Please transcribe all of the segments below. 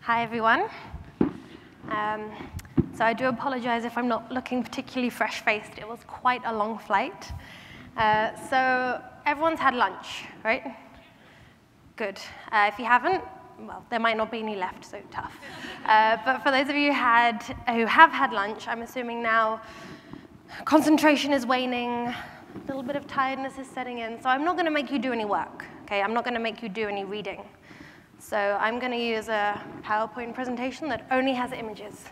Hi, everyone. So I do apologize if I'm not looking particularly fresh-faced. It was quite a long flight. So everyone's had lunch, right? Good. If you haven't, well, there might not be any left, so tough. But for those of you who have had lunch, I'm assuming now concentration is waning, a little bit of tiredness is setting in, so I'm not going to make you do any work, okay? I'm not going to make you do any reading. So I'm going to use a PowerPoint presentation that only has images,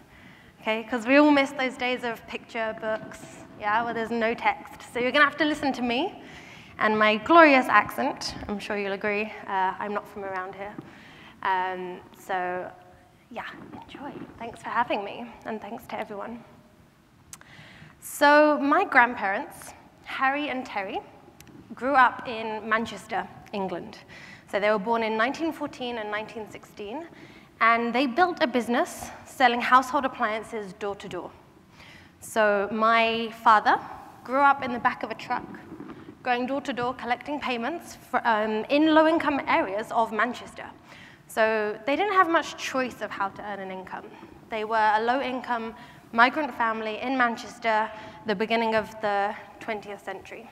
okay? Because we all miss those days of picture books, yeah, where there's no text. So you're going to have to listen to me and my glorious accent. I'm sure you'll agree. I'm not from around here. So yeah, enjoy. Thanks for having me, and thanks to everyone. So my grandparents, Harry and Terry, grew up in Manchester, England. So they were born in 1914 and 1916, and they built a business selling household appliances door to door. So my father grew up in the back of a truck, going door to door, collecting payments in low-income areas of Manchester. So they didn't have much choice of how to earn an income. They were a low-income migrant family in Manchester, the beginning of the 20th century.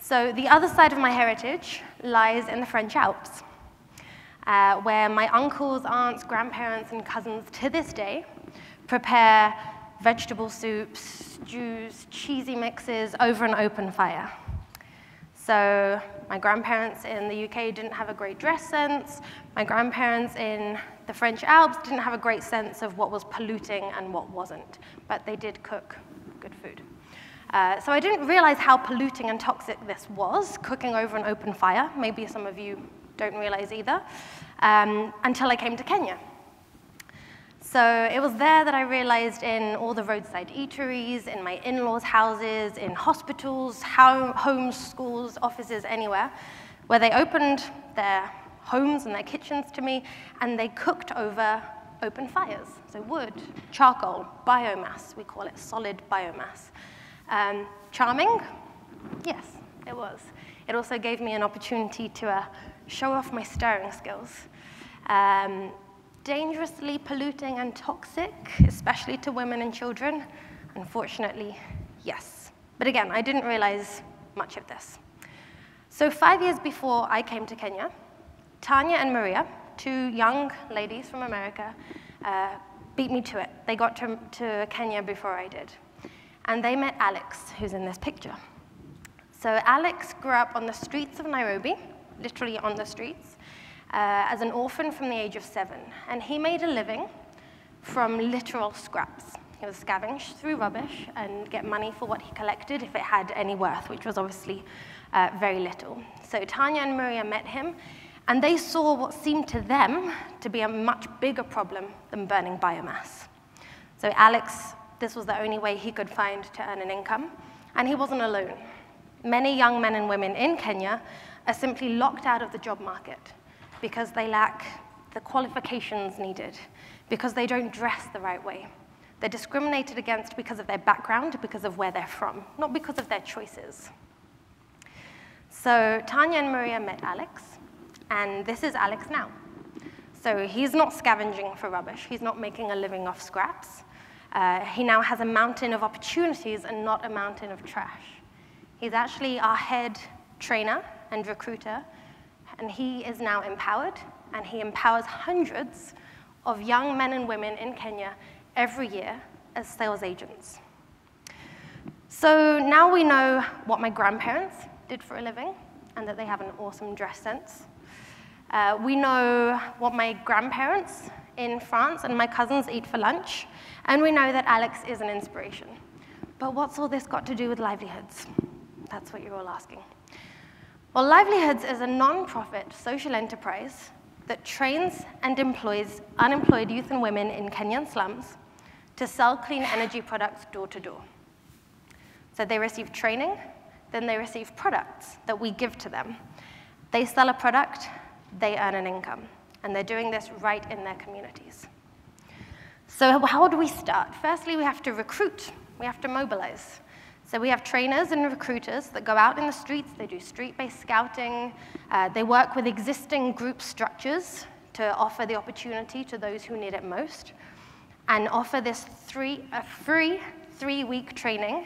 So the other side of my heritage lies in the French Alps, where my uncles, aunts, grandparents, and cousins to this day prepare vegetable soups, stews, cheesy mixes over an open fire. So my grandparents in the UK didn't have a great dress sense. My grandparents in the French Alps didn't have a great sense of what was polluting and what wasn't, but they did cook good food. So I didn't realize how polluting and toxic this was, cooking over an open fire. Maybe some of you don't realize either, until I came to Kenya. So it was there that I realized in all the roadside eateries, in my in-laws' houses, in hospitals, homes, schools, offices, anywhere, where they opened their homes and their kitchens to me, and they cooked over open fires. So wood, charcoal, biomass, we call it solid biomass. Charming? Yes, it was. It also gave me an opportunity to show off my stirring skills. Dangerously polluting and toxic, especially to women and children? Unfortunately, yes. But again, I didn't realize much of this. So 5 years before I came to Kenya, Tanya and Maria, two young ladies from America, beat me to it. They got to Kenya before I did. And they met Alex, who's in this picture. So Alex grew up on the streets of Nairobi, literally on the streets, as an orphan from the age of 7. And he made a living from literal scraps. He would scavenge through rubbish and get money for what he collected if it had any worth, which was obviously very little. So Tanya and Maria met him, and they saw what seemed to them to be a much bigger problem than burning biomass. So Alex, this was the only way he could find to earn an income, and he wasn't alone. Many young men and women in Kenya are simply locked out of the job market because they lack the qualifications needed, because they don't dress the right way. They're discriminated against because of their background, because of where they're from, not because of their choices. So Tanya and Maria met Alex, and this is Alex now. So he's not scavenging for rubbish. He's not making a living off scraps. He now has a mountain of opportunities and not a mountain of trash. He's actually our head trainer and recruiter, and he is now empowered, and he empowers hundreds of young men and women in Kenya every year as sales agents. So now we know what my grandparents did for a living, and that they have an awesome dress sense. We know what my grandparents in France and my cousins eat for lunch, and we know that Alex is an inspiration. But what's all this got to do with livelihoods? That's what you're all asking. Well, Livelihoods is a non-profit social enterprise that trains and employs unemployed youth and women in Kenyan slums to sell clean energy products door to door. So they receive training, then they receive products that we give to them. They sell a product, they earn an income, and they're doing this right in their communities. So how do we start? Firstly, we have to recruit. We have to mobilize. So we have trainers and recruiters that go out in the streets. They do street-based scouting. They work with existing group structures to offer the opportunity to those who need it most, and offer this free 3-week training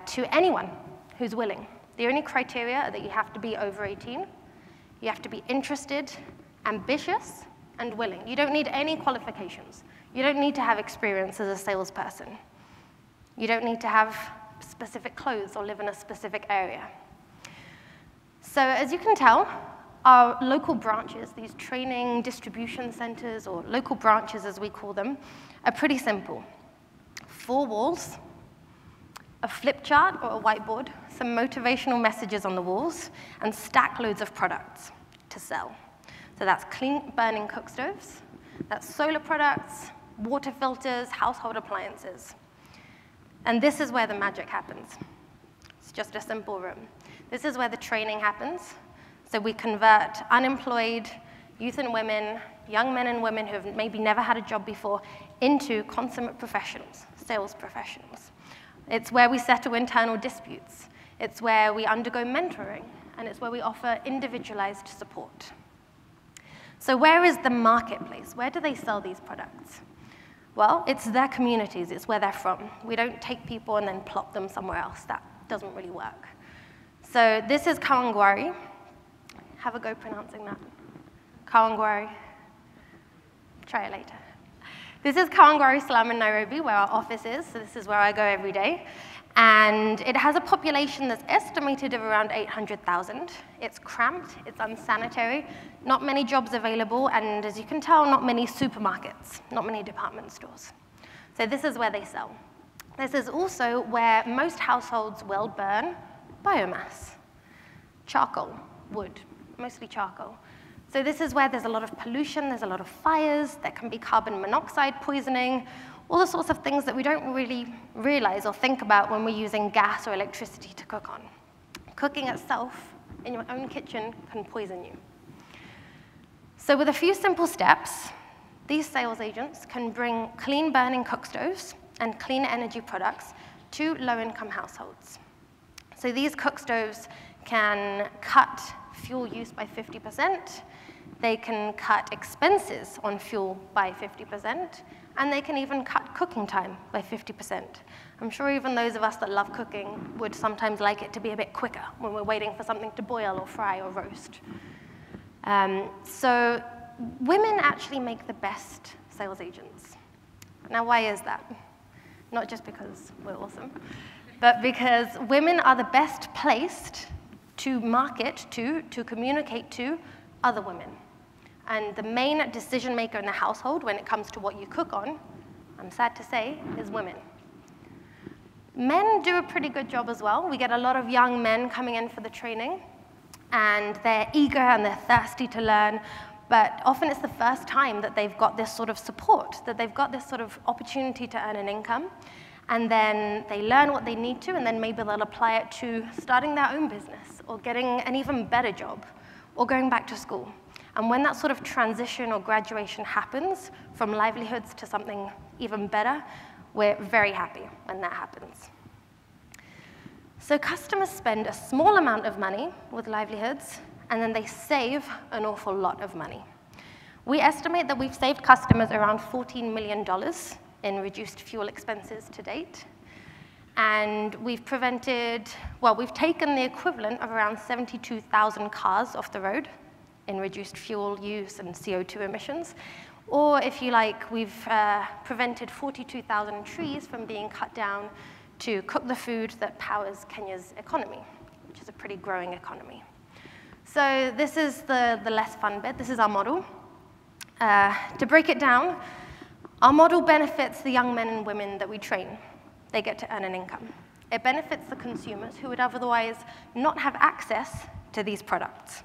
to anyone who's willing. The only criteria are that you have to be over 18, you have to be interested, ambitious, and willing. You don't need any qualifications. You don't need to have experience as a salesperson. You don't need to have specific clothes or live in a specific area. So as you can tell, our local branches, these training distribution centers, or local branches as we call them, are pretty simple. 4 walls, a flip chart or a whiteboard, some motivational messages on the walls, and stack loads of products to sell. So that's clean burning cook stoves, that's solar products, water filters, household appliances. And this is where the magic happens. It's just a simple room. This is where the training happens. So we convert unemployed youth and women, young men and women who have maybe never had a job before, into consummate professionals, sales professionals. It's where we settle internal disputes. It's where we undergo mentoring, and it's where we offer individualized support. So where is the marketplace? Where do they sell these products? Well, it's their communities. It's where they're from. We don't take people and then plop them somewhere else. That doesn't really work. So this is Kawangware. Have a go pronouncing that. Kawangware. Try it later. This is Kawangware Slum in Nairobi, where our office is. So this is where I go every day. And it has a population that's estimated of around 800,000. It's cramped, it's unsanitary, not many jobs available, and as you can tell, not many supermarkets, not many department stores. So this is where they sell. This is also where most households will burn biomass, charcoal, wood, mostly charcoal. So this is where there's a lot of pollution, there's a lot of fires, there can be carbon monoxide poisoning, all the sorts of things that we don't really realize or think about when we're using gas or electricity to cook on. Cooking itself in your own kitchen can poison you. So with a few simple steps, these sales agents can bring clean burning cook stoves and clean energy products to low-income households. So these cook stoves can cut fuel use by 50%, they can cut expenses on fuel by 50%, and they can even cut cooking time by 50%. I'm sure even those of us that love cooking would sometimes like it to be a bit quicker when we're waiting for something to boil or fry or roast. So women actually make the best sales agents. Now, why is that? Not just because we're awesome, but because women are the best placed to market to communicate to other women. And the main decision maker in the household when it comes to what you cook on, I'm sad to say, is women. Men do a pretty good job as well. We get a lot of young men coming in for the training, and they're eager and they're thirsty to learn, but often it's the first time that they've got this sort of support, that they've got this sort of opportunity to earn an income, and then they learn what they need to, and then maybe they'll apply it to starting their own business, or getting an even better job, or going back to school. And when that sort of transition or graduation happens from livelihoods to something even better, we're very happy when that happens. So customers spend a small amount of money with livelihoods, and then they save an awful lot of money. We estimate that we've saved customers around $14 million in reduced fuel expenses to date. And we've prevented, well, we've taken the equivalent of around 72,000 cars off the road in reduced fuel use and CO2 emissions. Or if you like, we've prevented 42,000 trees from being cut down to cook the food that powers Kenya's economy, which is a pretty growing economy. So this is the less fun bit. This is our model. To break it down, our model benefits the young men and women that we train. They get to earn an income. It benefits the consumers who would otherwise not have access to these products.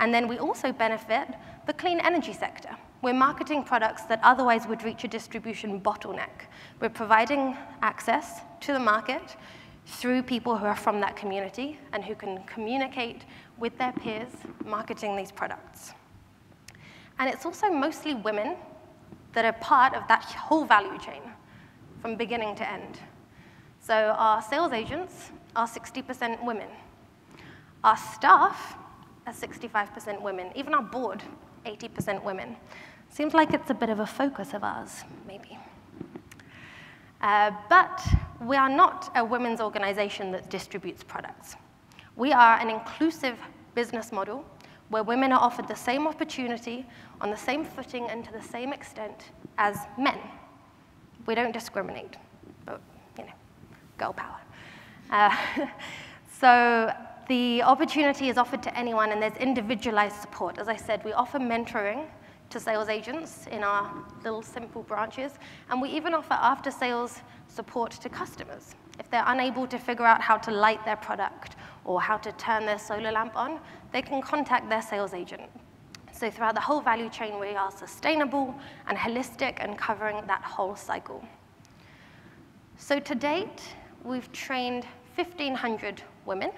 And then we also benefit the clean energy sector. We're marketing products that otherwise would reach a distribution bottleneck. We're providing access to the market through people who are from that community and who can communicate with their peers marketing these products. And it's also mostly women that are part of that whole value chain from beginning to end. So our sales agents are 60% women. Our staff are 65% women. Even our board 80% women. Seems like it's a bit of a focus of ours, maybe. But we are not a women's organization that distributes products. We are an inclusive business model where women are offered the same opportunity on the same footing and to the same extent as men. We don't discriminate, but, you know, girl power. So the opportunity is offered to anyone, and there's individualized support. As I said, we offer mentoring to sales agents in our little simple branches, and we even offer after-sales support to customers. If they're unable to figure out how to light their product or how to turn their solar lamp on, they can contact their sales agent. So throughout the whole value chain, we are sustainable and holistic and covering that whole cycle. So to date, we've trained 1,500 women,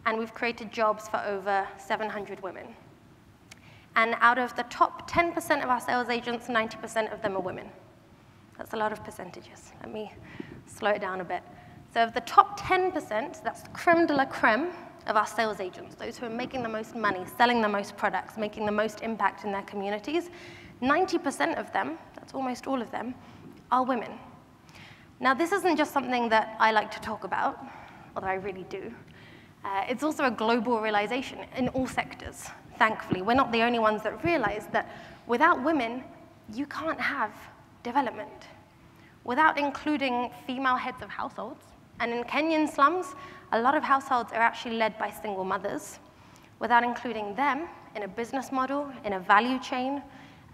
and we've created jobs for over 700 women. And out of the top 10% of our sales agents, 90% of them are women. That's a lot of percentages. Let me slow it down a bit. So of the top 10%, that's the creme de la creme of our sales agents, those who are making the most money, selling the most products, making the most impact in their communities. 90% of them, that's almost all of them, are women. Now, this isn't just something that I like to talk about, although I really do. It's also a global realization in all sectors, thankfully. We're not the only ones that realize that without women, you can't have development. Without including female heads of households, and in Kenyan slums, a lot of households are actually led by single mothers. Without including them in a business model, in a value chain,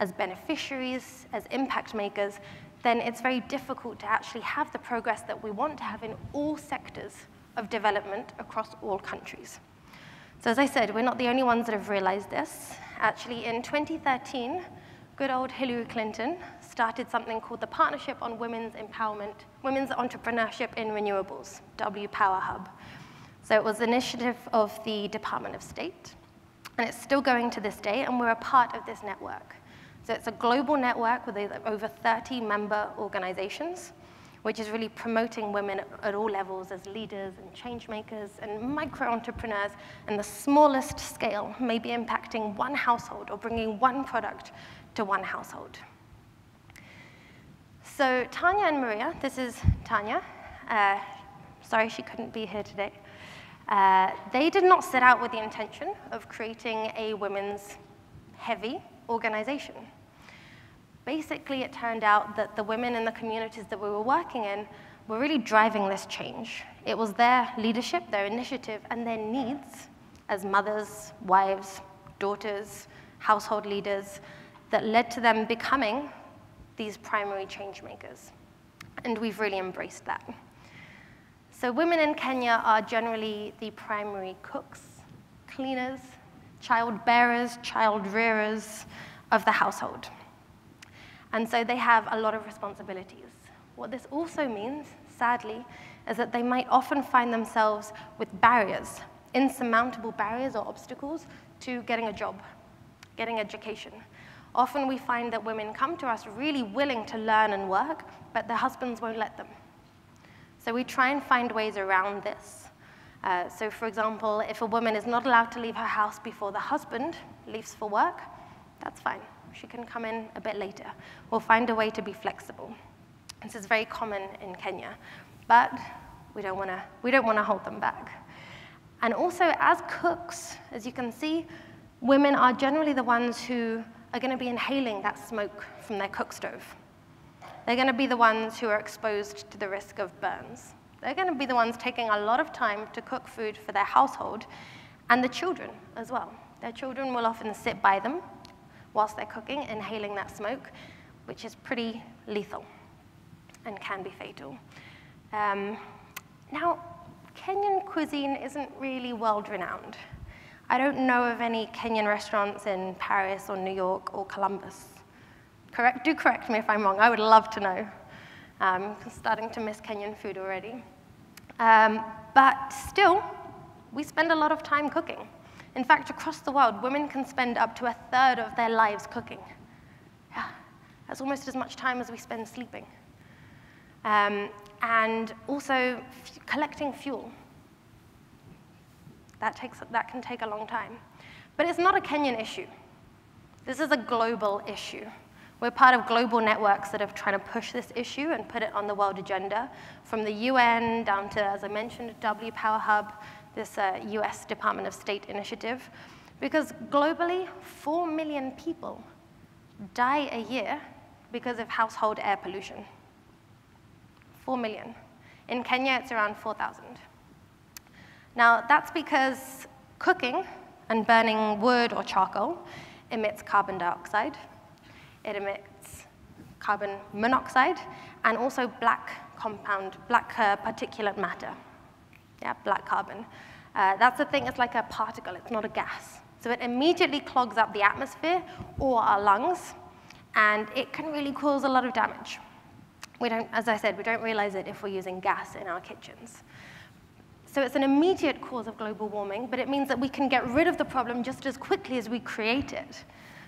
as beneficiaries, as impact makers, then it's very difficult to actually have the progress that we want to have in all sectors of development across all countries. So as I said, we're not the only ones that have realized this. Actually, in 2013, good old Hillary Clinton started something called the Partnership on Women's Empowerment, Women's Entrepreneurship in Renewables, W Power Hub. So it was an initiative of the Department of State, and it's still going to this day, and we're a part of this network. So it's a global network with over 30 member organizations, which is really promoting women at all levels as leaders and change makers and micro-entrepreneurs, and the smallest scale, maybe impacting one household or bringing one product to one household. So Tanya and Maria, this is Tanya. Sorry she couldn't be here today. They did not set out with the intention of creating a women's heavy organization. Basically, it turned out that the women in the communities that we were working in were really driving this change. It was their leadership, their initiative, and their needs as mothers, wives, daughters, household leaders that led to them becoming these primary change makers. And we've really embraced that. So women in Kenya are generally the primary cooks, cleaners, child bearers, child rearers of the household. And so they have a lot of responsibilities. What this also means, sadly, is that they might often find themselves with barriers, insurmountable barriers or obstacles to getting a job, getting education. Often we find that women come to us really willing to learn and work, but their husbands won't let them. So we try and find ways around this. So for example, if a woman is not allowed to leave her house before the husband leaves for work, that's fine. She can come in a bit later. We'll find a way to be flexible. This is very common in Kenya, but we don't want to hold them back. And also, as cooks, as you can see, women are generally the ones who are going to be inhaling that smoke from their cook stove. They're going to be the ones who are exposed to the risk of burns. They're going to be the ones taking a lot of time to cook food for their household, and the children as well. Their children will often sit by them whilst they're cooking, inhaling that smoke, which is pretty lethal and can be fatal. Now, Kenyan cuisine isn't really world-renowned. I don't know of any Kenyan restaurants in Paris or New York or Columbus. Do correct me if I'm wrong. I would love to know. I'm starting to miss Kenyan food already. But still, we spend a lot of time cooking. In fact, across the world, women can spend up to 1/3 of their lives cooking. Yeah, that's almost as much time as we spend sleeping. And also collecting fuel. That can take a long time. But it's not a Kenyan issue. This is a global issue. We're part of global networks that are trying to push this issue and put it on the world agenda, from the UN down to, as I mentioned, W Power Hub, this US Department of State initiative. Because globally, 4 million people die a year because of household air pollution. 4 million. In Kenya, it's around 4,000. Now, that's because cooking and burning wood or charcoal emits carbon dioxide. It emits carbon monoxide, and also black particulate matter. Yeah, black carbon. That's the thing, it's like a particle, it's not a gas. So it immediately clogs up the atmosphere or our lungs, and it can really cause a lot of damage. We don't, as I said, we don't realize it if we're using gas in our kitchens. So it's an immediate cause of global warming, but it means that we can get rid of the problem just as quickly as we create it.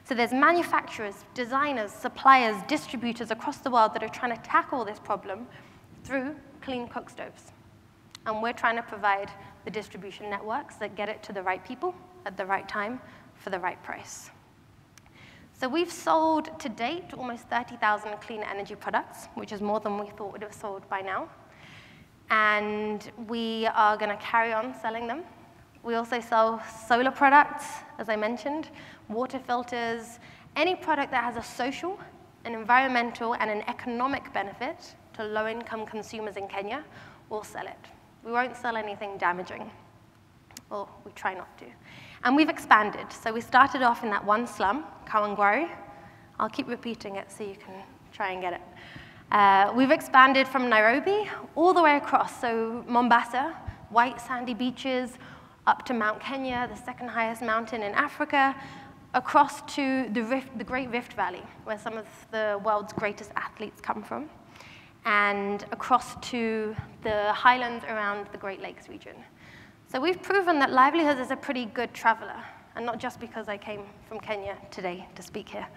So there's manufacturers, designers, suppliers, distributors across the world that are trying to tackle this problem through clean cook stoves. And we're trying to provide the distribution networks that get it to the right people at the right time for the right price. So we've sold to date almost 30,000 clean energy products, which is more than we thought would have sold by now. And we are going to carry on selling them. We also sell solar products, as I mentioned, water filters, any product that has a social, an environmental, and an economic benefit to low-income consumers in Kenya, we'll sell it. We won't sell anything damaging, or we try not to. And we've expanded. So we started off in that one slum, Kawangware. I'll keep repeating it so you can try and get it. We've expanded from Nairobi all the way across, so Mombasa, white sandy beaches, up to Mount Kenya, the second highest mountain in Africa, across to the Great Rift Valley, where some of the world's greatest athletes come from, and across to the highlands around the Great Lakes region. So we've proven that Livelihoods is a pretty good traveler, and not just because I came from Kenya today to speak here,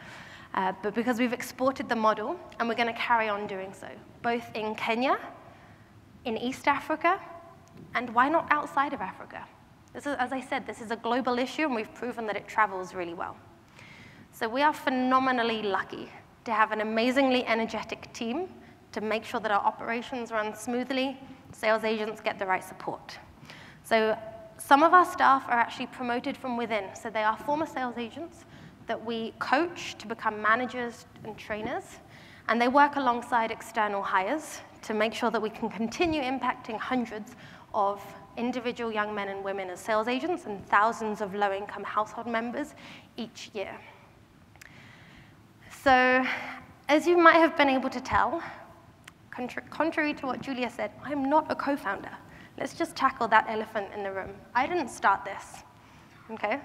but because we've exported the model, and we're going to carry on doing so, both in Kenya, in East Africa, and why not outside of Africa? This is, as I said, this is a global issue, and we've proven that it travels really well. So we are phenomenally lucky to have an amazingly energetic team to make sure that our operations run smoothly, sales agents get the right support. So some of our staff are actually promoted from within. So they are former sales agents that we coach to become managers and trainers, and they work alongside external hires to make sure that we can continue impacting hundreds of individual young men and women as sales agents and thousands of low-income household members each year. So as you might have been able to tell, contrary to what Julia said, I'm not a co-founder. Let's just tackle that elephant in the room. I didn't start this, okay?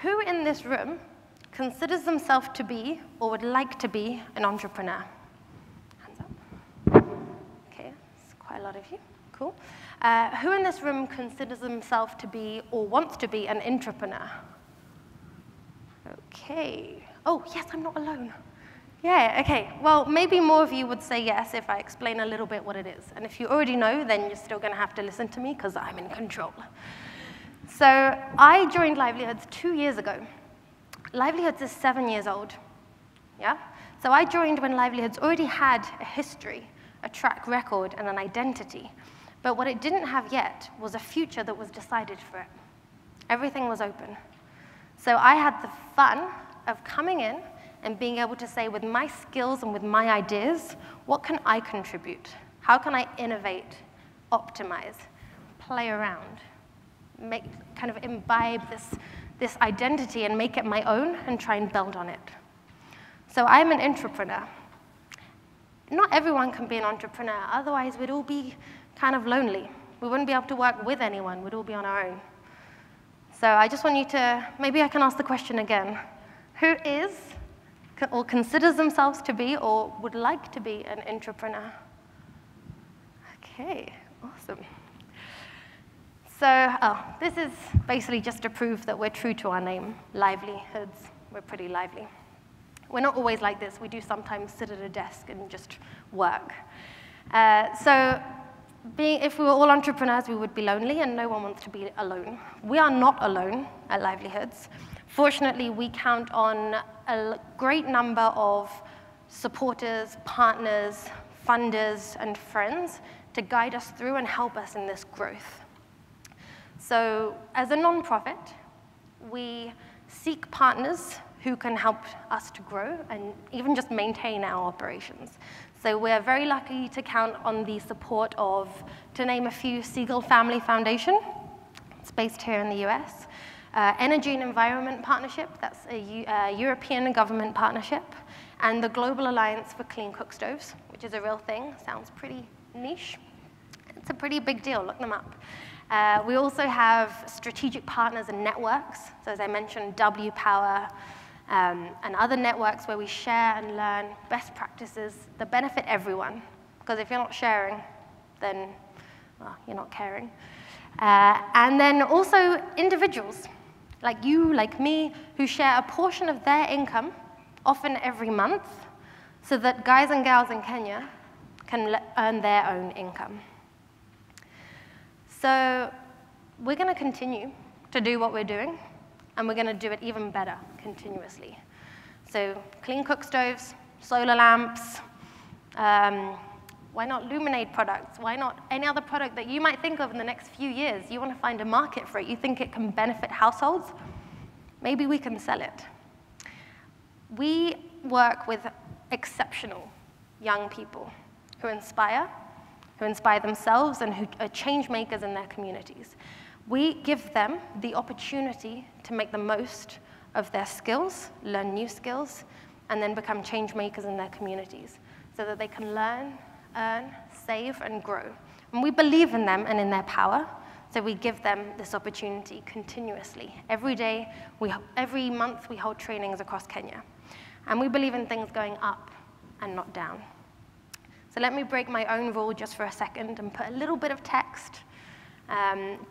Who in this room considers themselves to be or would like to be an entrepreneur? Hands up. Okay, that's quite a lot of you. Cool. Who in this room considers themselves to be or wants to be an entrepreneur? Okay. Oh, yes, I'm not alone. Yeah, okay. Well, maybe more of you would say yes if I explain a little bit what it is. And if you already know, then you're still going to have to listen to me because I'm in control. So I joined Livelihoods 2 years ago. Livelihoods is 7 years old. Yeah? So I joined when Livelihoods already had a history, a track record, and an identity. But what it didn't have yet was a future that was decided for it. Everything was open. So I had the fun of coming in and being able to say, with my skills and with my ideas, what can I contribute? How can I innovate, optimize, play around, kind of imbibe this identity and make it my own and try and build on it? So I'm an entrepreneur. Not everyone can be an entrepreneur, otherwise we'd all be kind of lonely. We wouldn't be able to work with anyone, we'd all be on our own. So I just want you to, maybe I can ask the question again. Who is or considers themselves to be or would like to be an entrepreneur? Okay, awesome. So, this is basically just to prove that we're true to our name, Livelihoods. We're pretty lively. We're not always like this. We do sometimes sit at a desk and just work. If we were all entrepreneurs, we would be lonely, and no one wants to be alone. We are not alone at Livelihoods, Fortunately, we count on a great number of supporters, partners, funders, and friends to guide us through and help us in this growth. So as a nonprofit, we seek partners who can help us to grow and even just maintain our operations. So we're very lucky to count on the support of, to name a few, Siegel Family Foundation. It's based here in the US. Energy and Environment Partnership, that's a European government partnership. And the Global Alliance for Clean Cook Stoves, which is a real thing. Sounds pretty niche. It's a pretty big deal. Look them up. We also have strategic partners and networks. So as I mentioned, W Power and other networks where we share and learn best practices that benefit everyone. Because if you're not sharing, then well, you're not caring. And then also individuals, like you, like me, who share a portion of their income, often every month, so that guys and gals in Kenya can earn their own income. So we're going to continue to do what we're doing, and we're going to do it even better continuously. So clean cook stoves, solar lamps, why not Luminate products? Why not any other product that you might think of in the next few years? You want to find a market for it. You think it can benefit households? Maybe we can sell it. We work with exceptional young people who inspire themselves and who are change makers in their communities. We give them the opportunity to make the most of their skills, learn new skills, and then become change makers in their communities so that they can learn, earn, save, and grow. And we believe in them and in their power, so we give them this opportunity continuously. Every day, every month, we hold trainings across Kenya. And we believe in things going up and not down. So let me break my own rule just for a second and put a little bit of text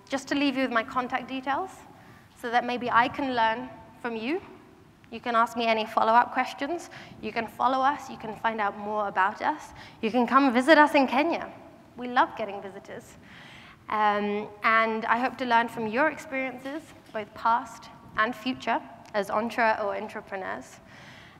just to leave you with my contact details so that maybe I can learn from you. You can ask me any follow-up questions. You can follow us. You can find out more about us. You can come visit us in Kenya. We love getting visitors. And I hope to learn from your experiences, both past and future, as or entrepreneurs.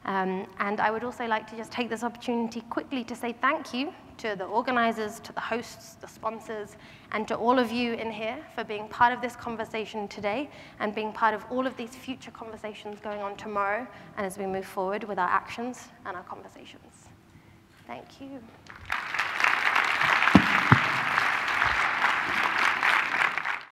And I would also like to just take this opportunity quickly to say thank you to the organizers, to the hosts, the sponsors, and to all of you in here for being part of this conversation today and being part of all of these future conversations going on tomorrow and as we move forward with our actions and our conversations. Thank you.